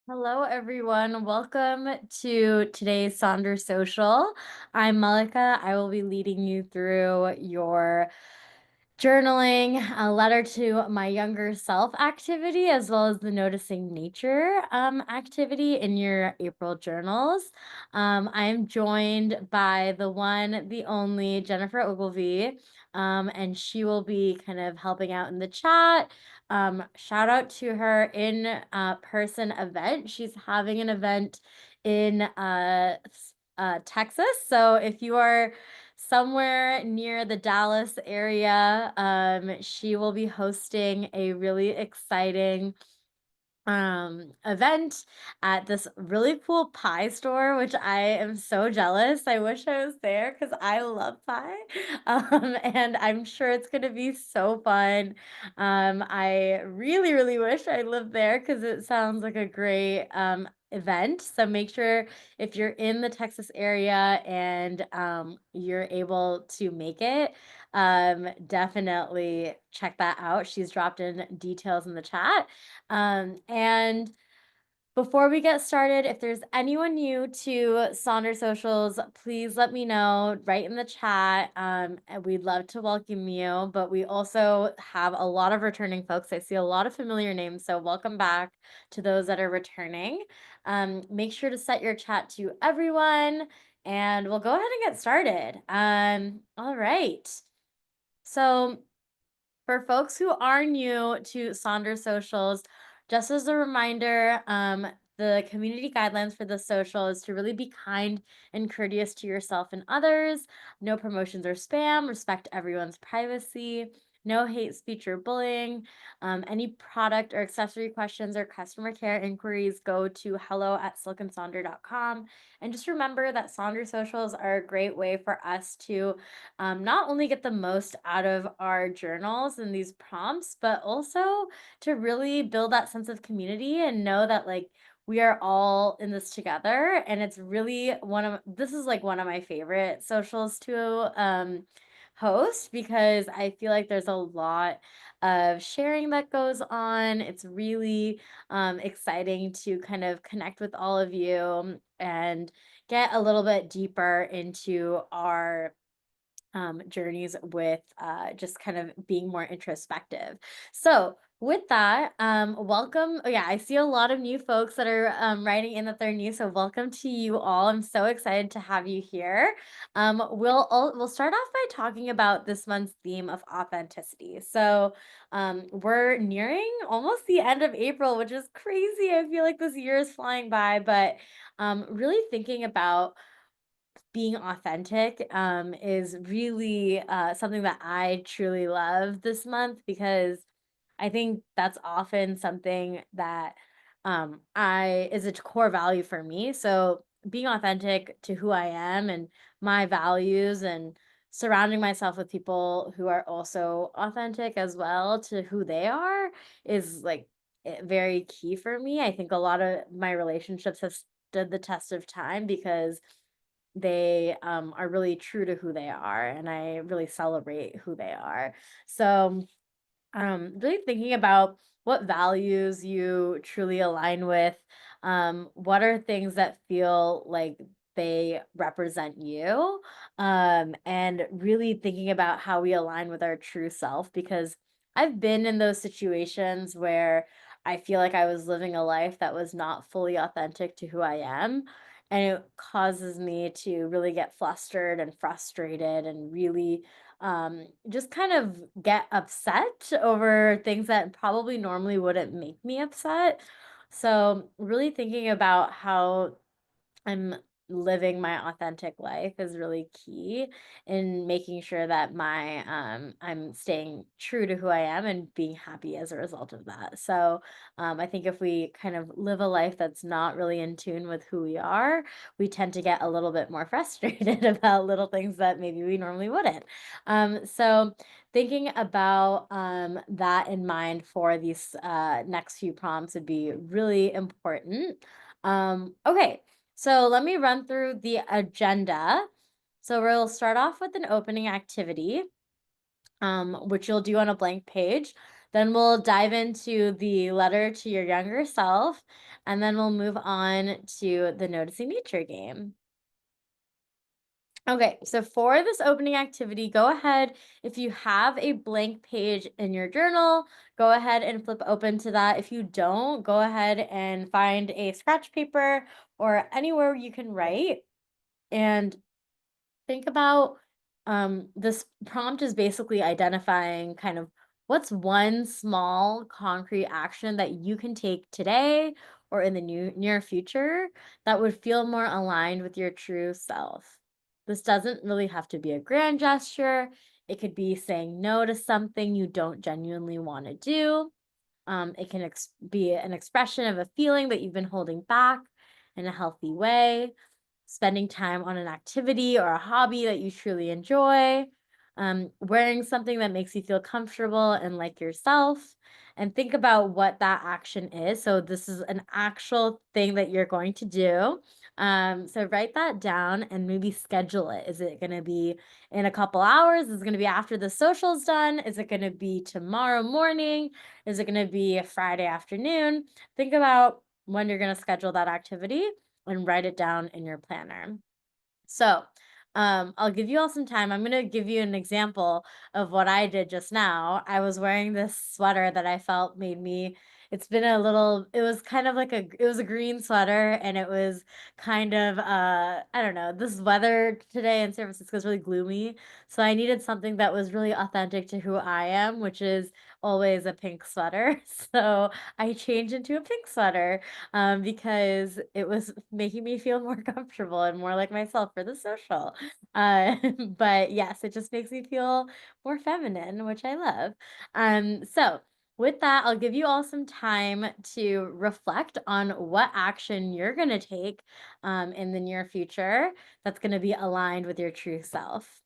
Hello, everyone. Welcome to today's Sonder Social. I'm Malika. I will be leading you through your journaling, a letter to my younger self activity, as well as the noticing nature activity in your April journals. I am joined by the one, the only Jennifer Ogilvy, and she will be kind of helping out in the chat. Shout out to her in person event. She's having an event in Texas. So if you are somewhere near the Dallas area, she will be hosting a really exciting event at this really cool pie store, which I am so jealous. I wish I was there because I love pie. And I'm sure it's gonna be so fun. I really, really wish I lived there because it sounds like a great event. So make sure if you're in the Texas area and you're able to make it, definitely check that out. She's dropped in details in the chat. And before we get started, if there's anyone new to Sonder Socials, please let me know right in the chat. And we'd love to welcome you. But we also have a lot of returning folks. I see a lot of familiar names. So welcome back to those that are returning. Make sure to set your chat to everyone. And we'll go ahead and get started. All right. So for folks who are new to Sonder Socials, just as a reminder, the community guidelines for the social is to really be kind and courteous to yourself and others, no promotions or spam, respect everyone's privacy, no hate speech or bullying. Any product or accessory questions or customer care inquiries go to hello@silkensonder.com. And just remember that Sonder Socials are a great way for us to not only get the most out of our journals and these prompts, but also to really build that sense of community and know that we are all in this together. And it's really this is like one of my favorite socials to host because I feel like there's a lot of sharing that goes on. It's really exciting to kind of connect with all of you and get a little bit deeper into our journeys with just kind of being more introspective. So, with that, welcome. Oh, yeah, I see a lot of new folks that are writing in that they're new. So, welcome to you all. I'm so excited to have you here. We'll start off by talking about this month's theme of authenticity. So, we're nearing almost the end of April, which is crazy. I feel like this year is flying by, but really thinking about being authentic is really something that I truly love this month because I think that's often something that I is a core value for me. So being authentic to who I am and my values and surrounding myself with people who are also authentic as well to who they are is very key for me. I think a lot of my relationships have stood the test of time because they are really true to who they are and I really celebrate who they are. So really thinking about what values you truly align with. What are things that feel like they represent you? And really thinking about how we align with our true self, because I've been in those situations where I feel like I was living a life that was not fully authentic to who I am. And it causes me to really get flustered and frustrated and really just kind of get upset over things that probably normally wouldn't make me upset. So, really thinking about how I'm living my authentic life is really key in making sure that my I'm staying true to who I am and being happy as a result of that. So I think if we kind of live a life that's not really in tune with who we are, we tend to get a little bit more frustrated about little things that maybe we normally wouldn't. So thinking about that in mind for these next few prompts would be really important. Okay, so let me run through the agenda. So we'll start off with an opening activity, which you'll do on a blank page. Then we'll dive into the letter to your younger self, and then we'll move on to the noticing nature game. Okay, so for this opening activity, go ahead. If you have a blank page in your journal, go ahead and flip open to that. If you don't, go ahead and find a scratch paper or anywhere you can write. And think about this prompt is basically identifying kind of what's one small concrete action that you can take today or in the near future that would feel more aligned with your true self. This doesn't really have to be a grand gesture. It could be saying no to something you don't genuinely want to do. It can be an expression of a feeling that you've been holding back in a healthy way, spending time on an activity or a hobby that you truly enjoy, wearing something that makes you feel comfortable and like yourself, and think about what that action is. So, this is an actual thing that you're going to do. So, write that down and maybe schedule it. Is it going to be in a couple hours? Is it going to be after the social's done? Is it going to be tomorrow morning? Is it going to be a Friday afternoon? Think about when you're going to schedule that activity and write it down in your planner. So, I'll give you all some time. I'm gonna give you an example of what I did just now. I was wearing this sweater that I felt made me. It's been a little. It was kind of like a. It was a green sweater, and it was kind of. I don't know. This weather today in San Francisco is really gloomy, so I needed something that was really authentic to who I am, which is always a pink sweater. So I changed into a pink sweater because it was making me feel more comfortable and more like myself for the social. Uh, but yes, it just makes me feel more feminine, which I love. So with that, I'll give you all some time to reflect on what action you're going to take in the near future that's going to be aligned with your true self.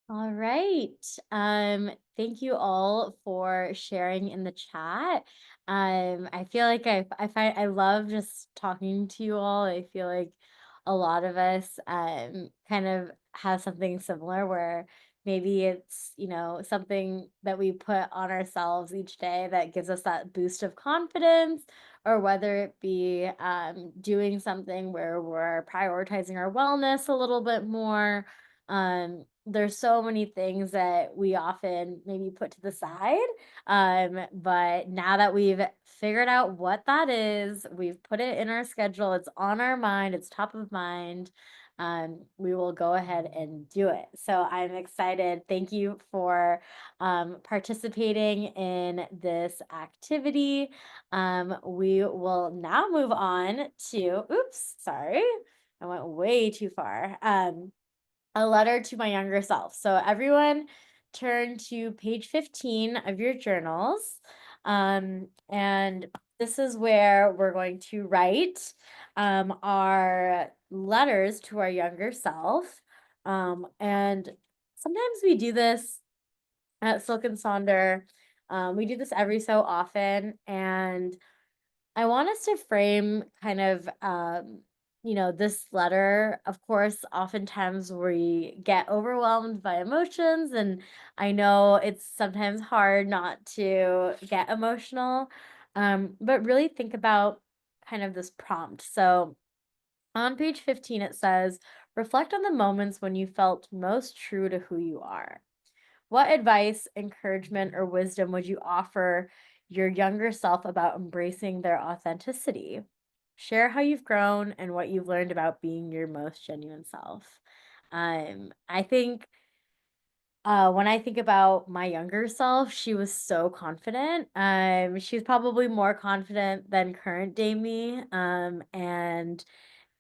All right. Thank you all for sharing in the chat. I feel like I find I love just talking to you all. I feel like a lot of us kind of have something similar where maybe it's, something that we put on ourselves each day that gives us that boost of confidence, or whether it be doing something where we're prioritizing our wellness a little bit more. There's so many things that we often maybe put to the side. But now that we've figured out what that is, we've put it in our schedule, it's on our mind, it's top of mind. We will go ahead and do it. So I'm excited. Thank you for participating in this activity. We will now move on to, oops, sorry, I went way too far. A letter to my younger self. So everyone turn to page 15 of your journals. And this is where we're going to write our letters to our younger self. And sometimes we do this at Silk and Sonder. We do this every so often. And I want us to frame kind of, this letter. Of course, oftentimes we get overwhelmed by emotions, and I know it's sometimes hard not to get emotional. But really think about kind of this prompt. So on page 15, it says, reflect on the moments when you felt most true to who you are. What advice, encouragement, or wisdom would you offer your younger self about embracing their authenticity? Share how you've grown and what you've learned about being your most genuine self. I think when I think about my younger self, she was so confident. She's probably more confident than current day me. And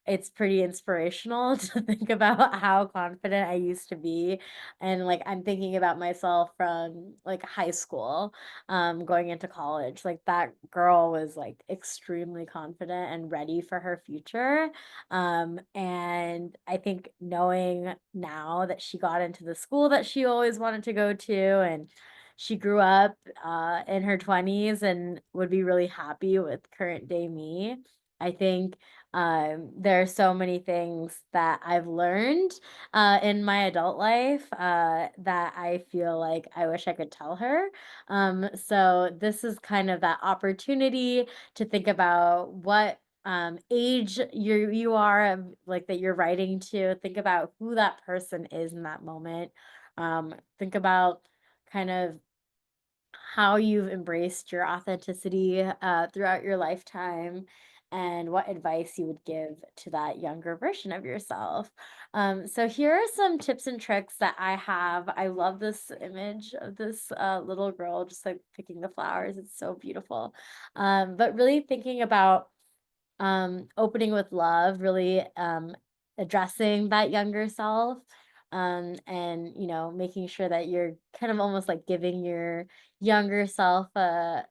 it's pretty inspirational to think about how confident I used to be, and, like, I'm thinking about myself from, like, high school, going into college, like, that girl was, like, extremely confident and ready for her future, and I think knowing now that she got into the school that she always wanted to go to, and she grew up, in her 20s and would be really happy with current day me. I think there are so many things that I've learned in my adult life that I feel like I wish I could tell her. So this is kind of that opportunity to think about what age you are, like that you're writing to. Think about who that person is in that moment. Think about kind of how you've embraced your authenticity throughout your lifetime, and what advice you would give to that younger version of yourself. So here are some tips and tricks that I have. I love this image of this little girl just like picking the flowers. It's so beautiful. But really thinking about opening with love, really addressing that younger self, and making sure that you're kind of almost like giving your younger self a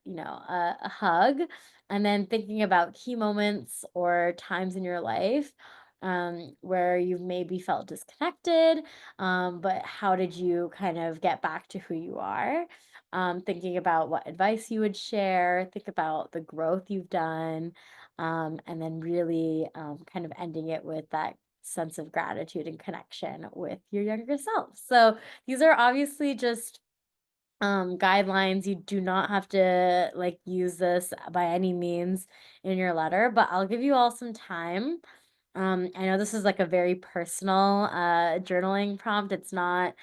hug, and then thinking about key moments or times in your life where you've maybe felt disconnected, but how did you kind of get back to who you are. Thinking about what advice you would share, think about the growth you've done, and then really kind of ending it with that sense of gratitude and connection with your younger self. So these are obviously just guidelines. You do not have to like use this by any means in your letter, but I'll give you all some time. I know this is like a very personal journaling prompt. It's not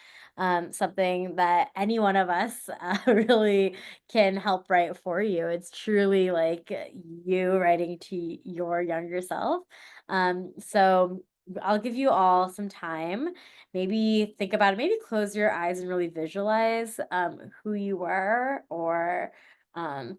something that any one of us really can help write for you. It's truly like you writing to your younger self. So I'll give you all some time. Maybe think about it. Maybe close your eyes and really visualize who you were, or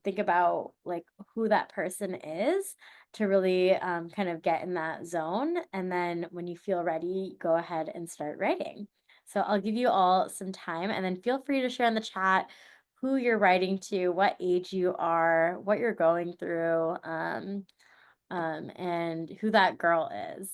think about like who that person is, to really kind of get in that zone. And then when you feel ready, go ahead and start writing. So I'll give you all some time, and then feel free to share in the chat who you're writing to, what age you are, what you're going through, and who that girl is.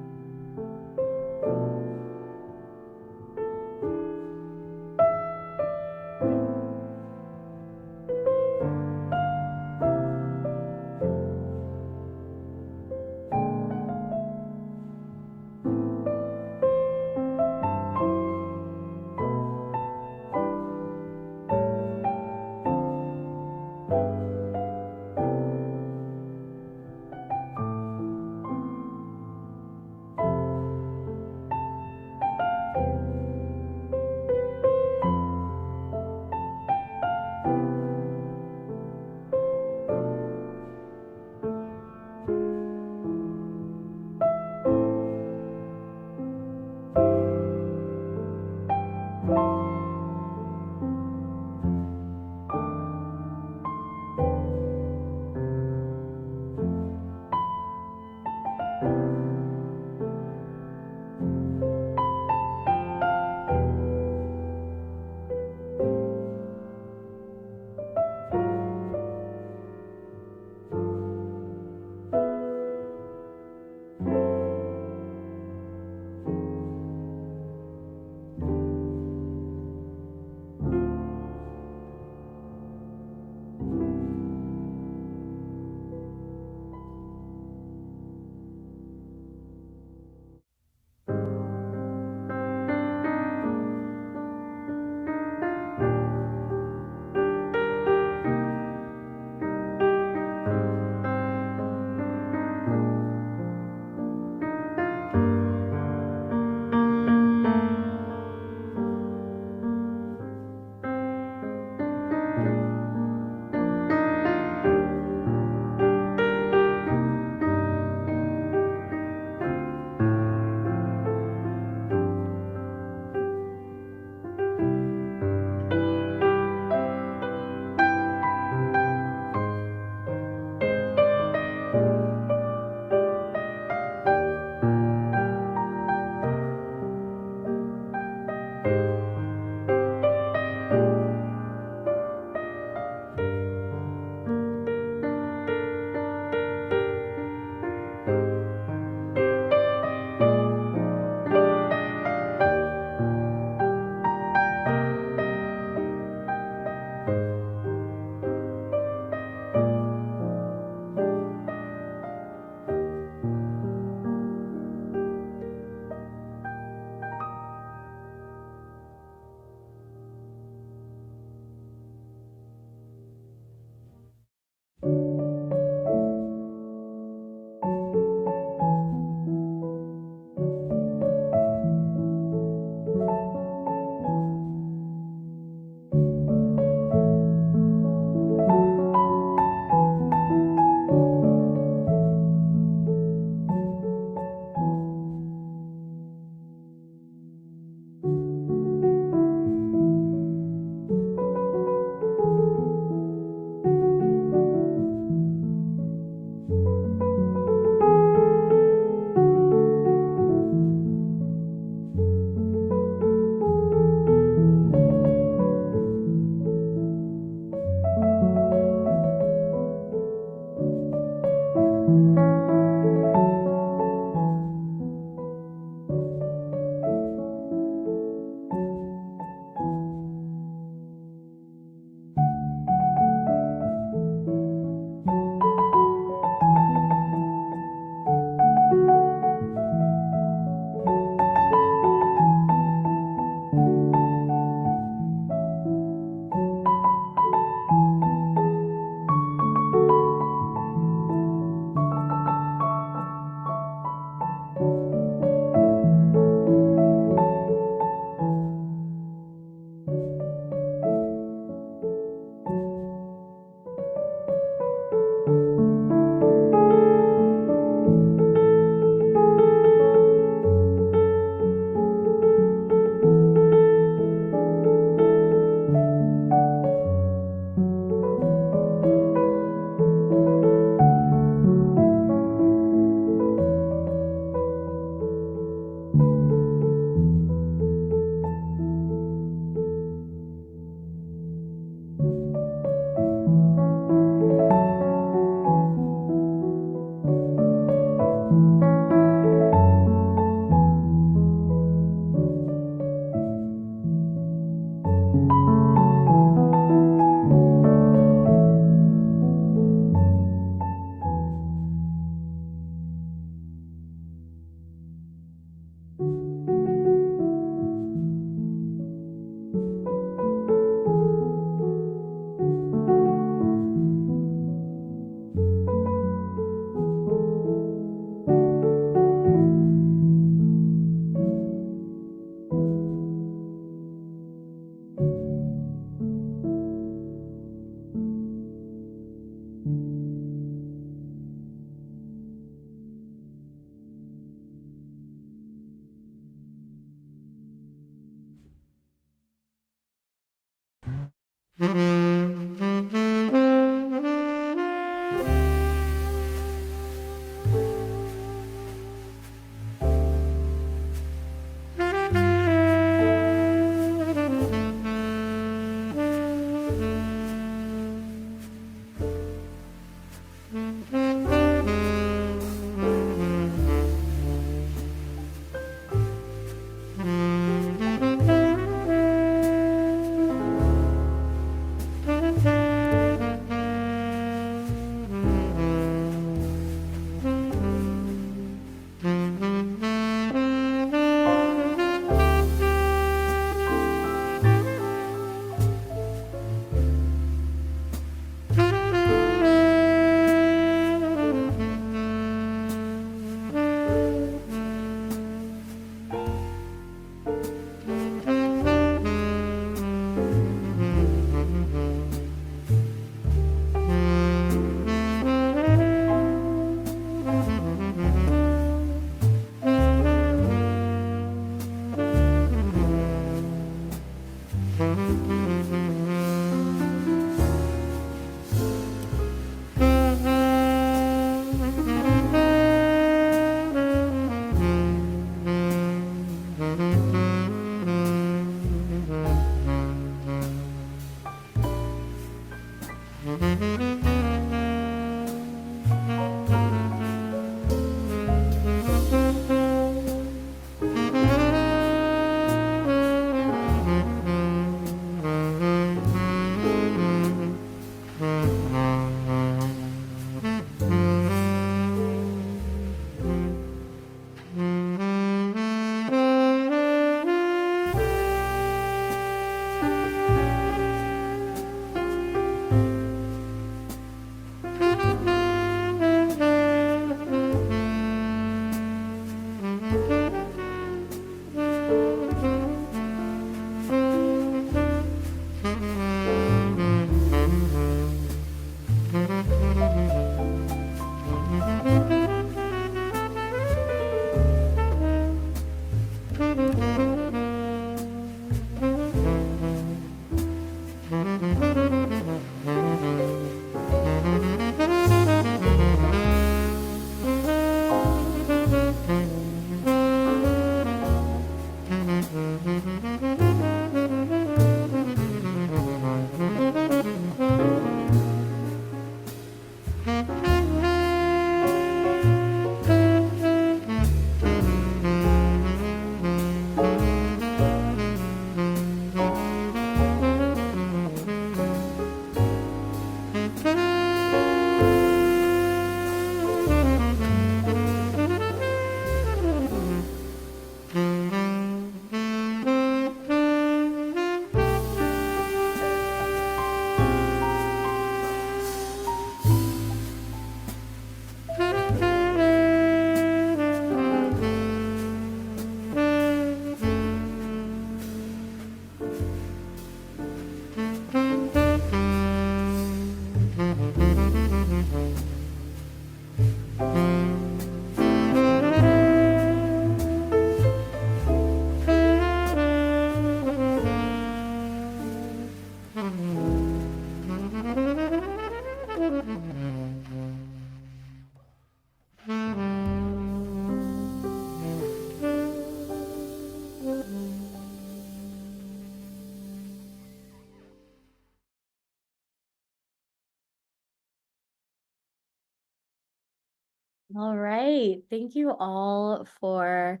All right. Thank you all for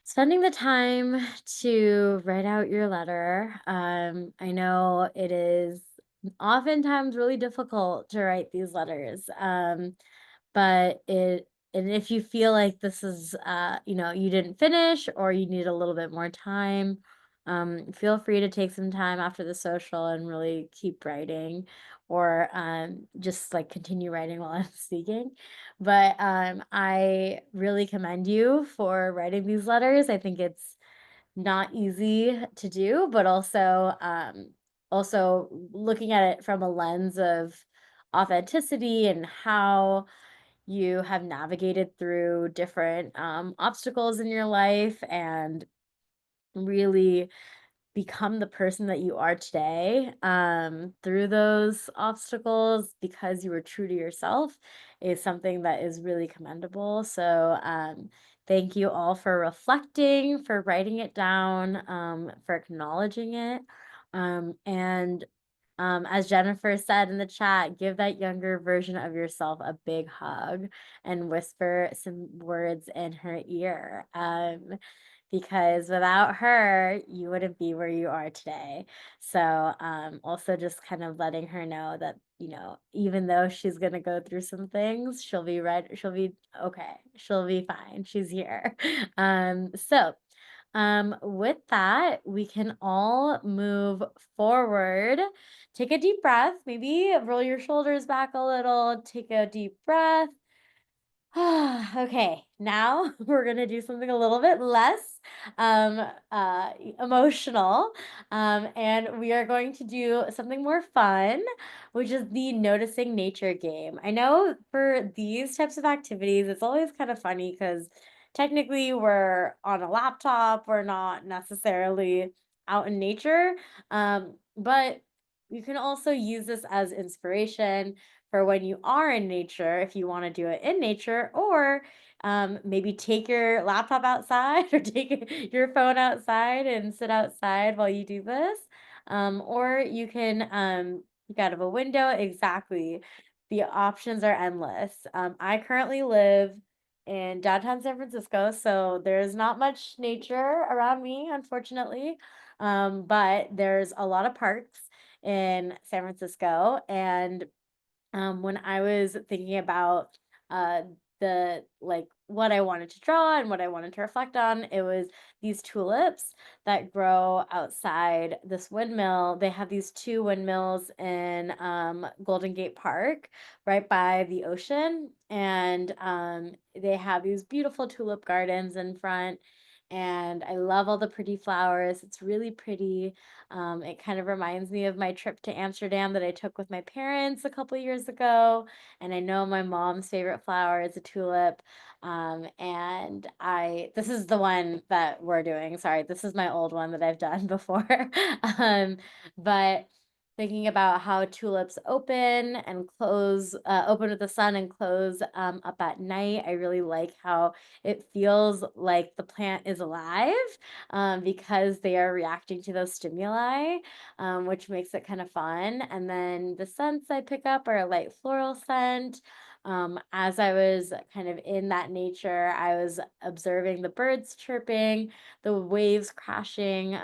spending the time to write out your letter. I know it is oftentimes really difficult to write these letters. But it and if you feel like this is you didn't finish or you need a little bit more time, feel free to take some time after the social and really keep writing, or just like continue writing while I'm speaking. But I really commend you for writing these letters. I think it's not easy to do, but also looking at it from a lens of authenticity and how you have navigated through different obstacles in your life and really become the person that you are today through those obstacles because you were true to yourself is something that is really commendable. So, thank you all for reflecting, for writing it down, for acknowledging it. And As Jennifer said in the chat, give that younger version of yourself a big hug and whisper some words in her ear. Because without her, you wouldn't be where you are today. So, also just kind of letting her know that, even though she's going to go through some things, she'll be right. She'll be okay. She'll be fine. She's here. With that, we can all move forward. Take a deep breath. Maybe roll your shoulders back a little. Take a deep breath. Okay, now we're gonna do something a little bit less emotional, and we are going to do something more fun, which is the noticing nature game. I know for these types of activities, it's always kind of funny because technically we're on a laptop, we're not necessarily out in nature, but you can also use this as inspiration for when you are in nature, if you want to do it in nature, or maybe take your laptop outside or take your phone outside and sit outside while you do this. Or you can look out of a window. Exactly. The options are endless. I currently live in downtown San Francisco, so there's not much nature around me, unfortunately. But there's a lot of parks in San Francisco, and when I was thinking about uh, the like what I wanted to draw and what I wanted to reflect on, it was these tulips that grow outside this windmill. They have these two windmills in Golden Gate Park, right by the ocean, and they have these beautiful tulip gardens in front. And I love all the pretty flowers. It's really pretty. It kind of reminds me of my trip to Amsterdam that I took with my parents a couple years ago. And I know my mom's favorite flower is a tulip. This is the one that we're doing. Sorry, this is my old one that I've done before. um, but thinking about how tulips open and close, open with the sun and close up at night, I really like how it feels like the plant is alive because they are reacting to those stimuli, which makes it kind of fun. And then the scents I pick up are a light floral scent. As I was kind of in that nature, I was observing the birds chirping, the waves crashing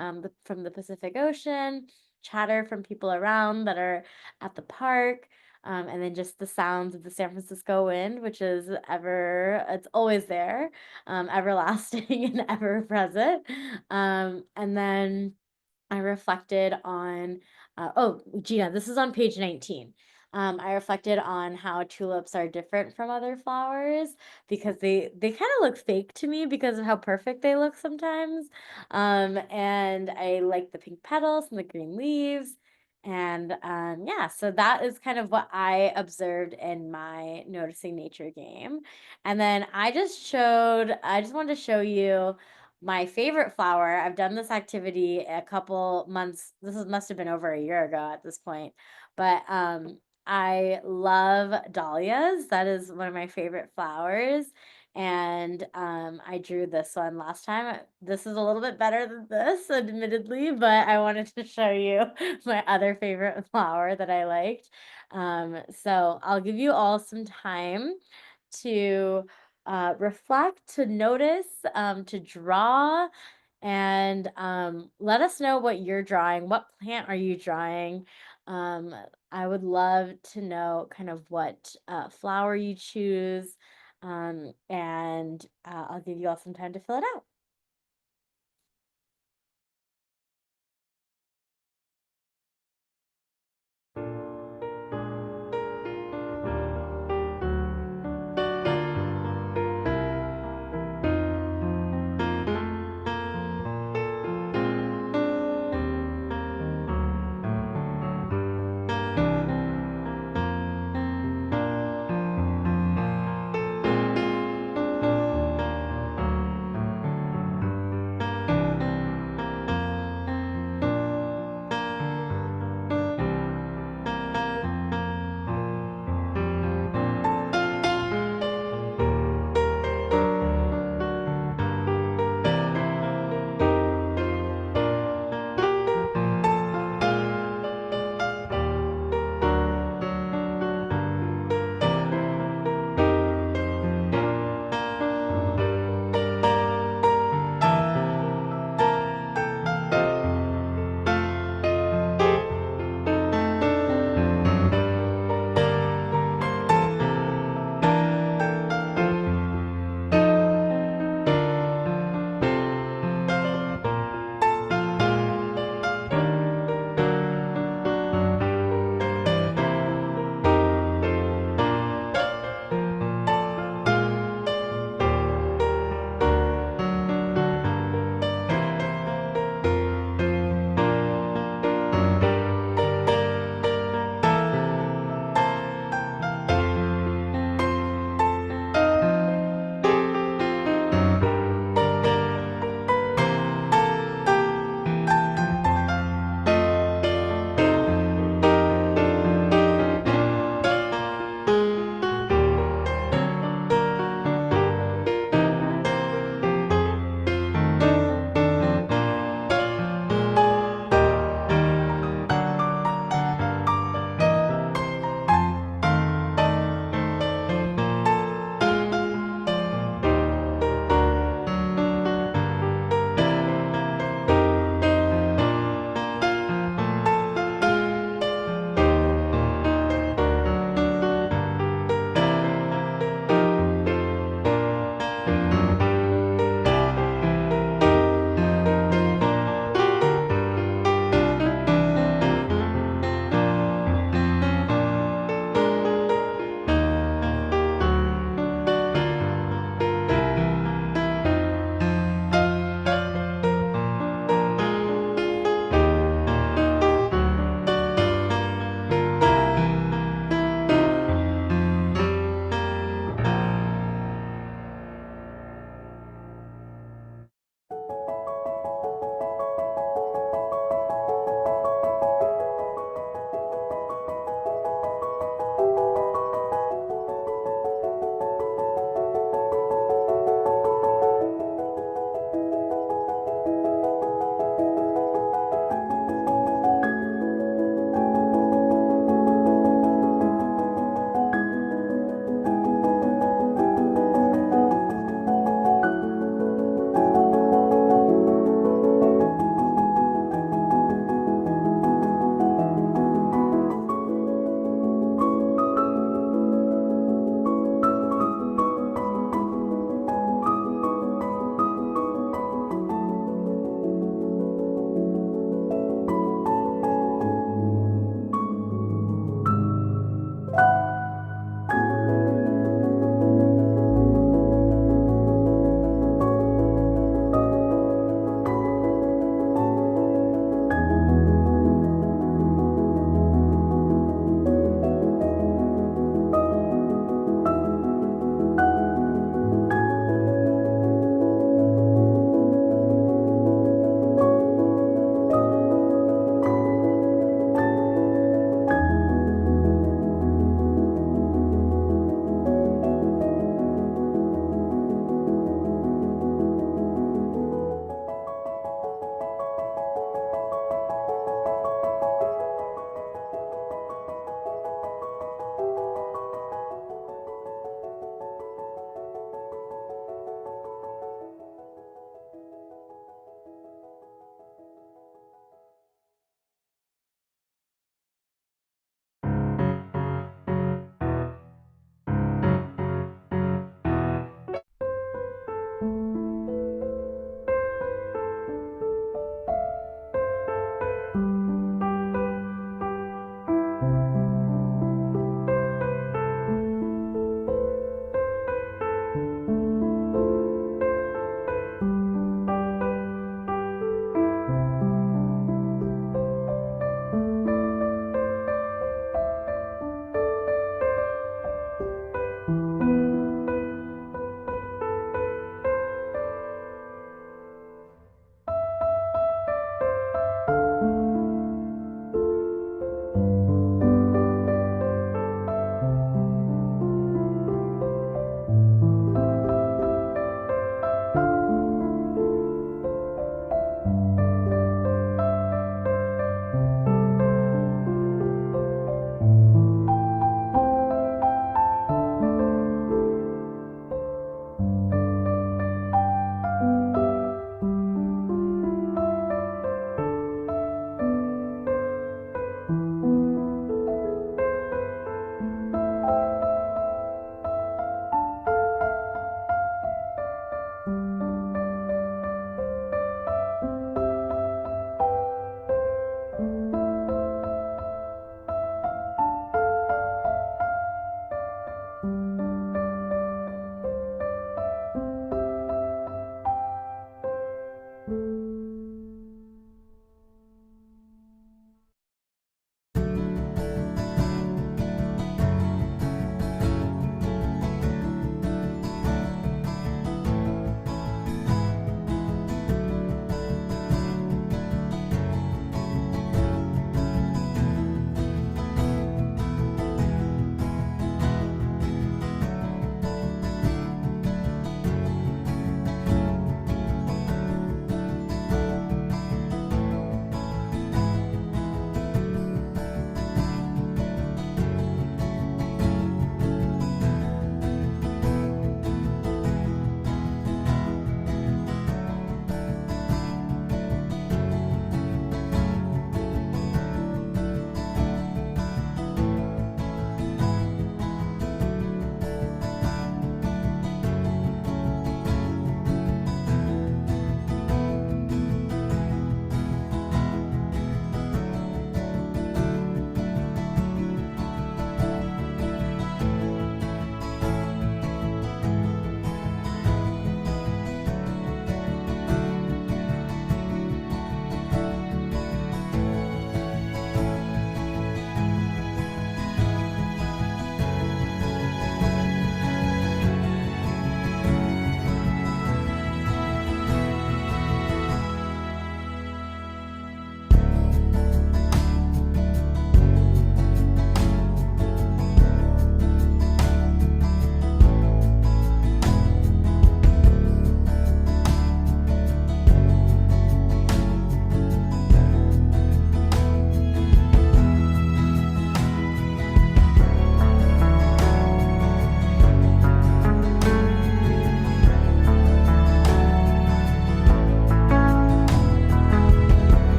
from the Pacific Ocean, chatter from people around that are at the park. And then just the sounds of the San Francisco wind, which is it's always there, everlasting and ever present. And then I reflected on, oh, Gina, this is on page 19. I reflected on how tulips are different from other flowers because they kind of look fake to me because of how perfect they look sometimes. And I like the pink petals and the green leaves. And yeah, so that is kind of what I observed in my noticing nature game. And then I just wanted to show you my favorite flower. I've done this activity a couple months. Must have been over a year ago at this point. But I love dahlias. That is one of my favorite flowers. And I drew this one last time. This is a little bit better than this, admittedly, but I wanted to show you my other favorite flower that I liked. So I'll give you all some time to reflect, to notice, to draw, and let us know what you're drawing. What plant are you drawing? Um, I would love to know kind of what flower you choose, and I'll give you all some time to fill it out.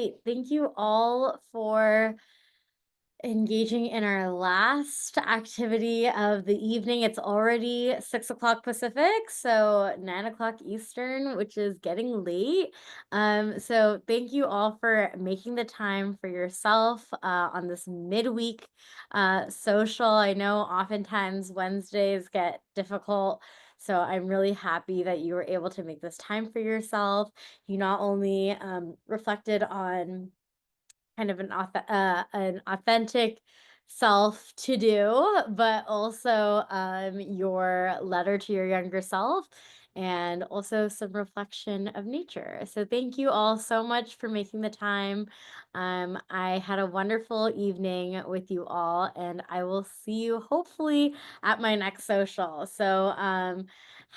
right. Thank you all for engaging in our last activity of the evening. It's already 6 o'clock Pacific, so 9 o'clock Eastern, which is getting late. So thank you all for making the time for yourself on this midweek social. I know oftentimes Wednesdays get difficult. So I'm really happy that you were able to make this time for yourself. You not only reflected on kind of an authentic self to do, but also your letter to your younger self and also some reflection of nature. So thank you all so much for making the time. I had a wonderful evening with you all, and I will see you hopefully at my next social. So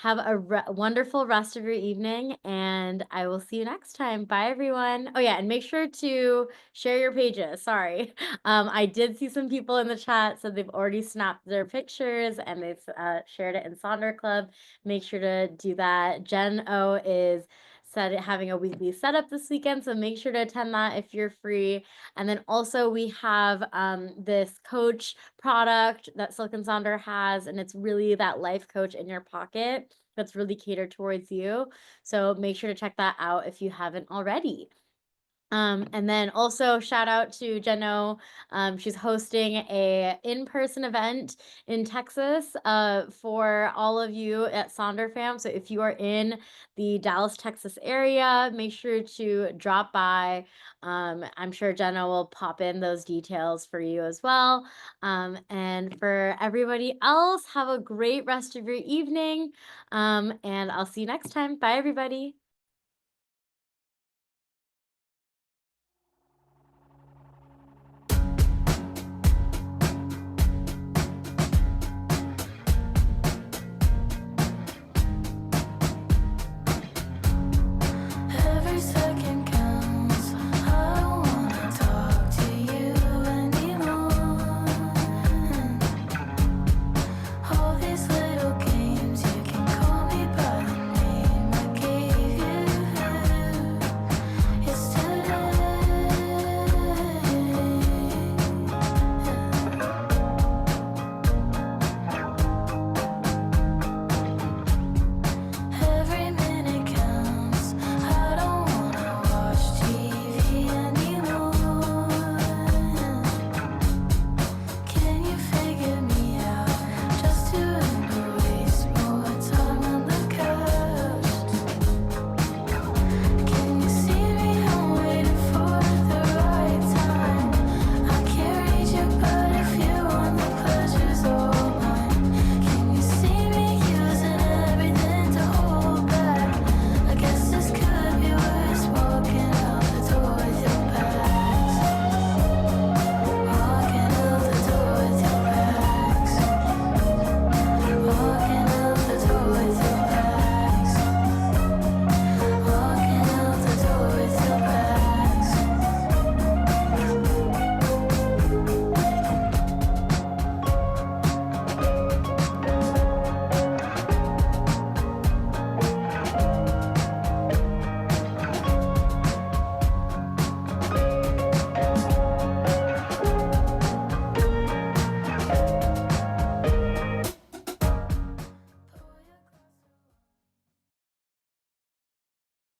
have a wonderful rest of your evening, and I will see you next time. Bye, everyone. Oh, yeah, and make sure to share your pages. Sorry. I did see some people in the chat, so they've already snapped their pictures and they've shared it in Sonder Club. Make sure to do that. Jen O is said having a weekly setup this weekend, so make sure to attend that if you're free. And then also we have this coach product that Silk and Sonder has, and it's really that life coach in your pocket that's really catered towards you. So make sure to check that out if you haven't already. And then also shout out to Jeno. She's hosting a in-person event in Texas for all of you at Sonder Fam. So if you are in the Dallas, Texas area, make sure to drop by. I'm sure Jeno will pop in those details for you as well. And for everybody else, have a great rest of your evening. And I'll see you next time. Bye, everybody.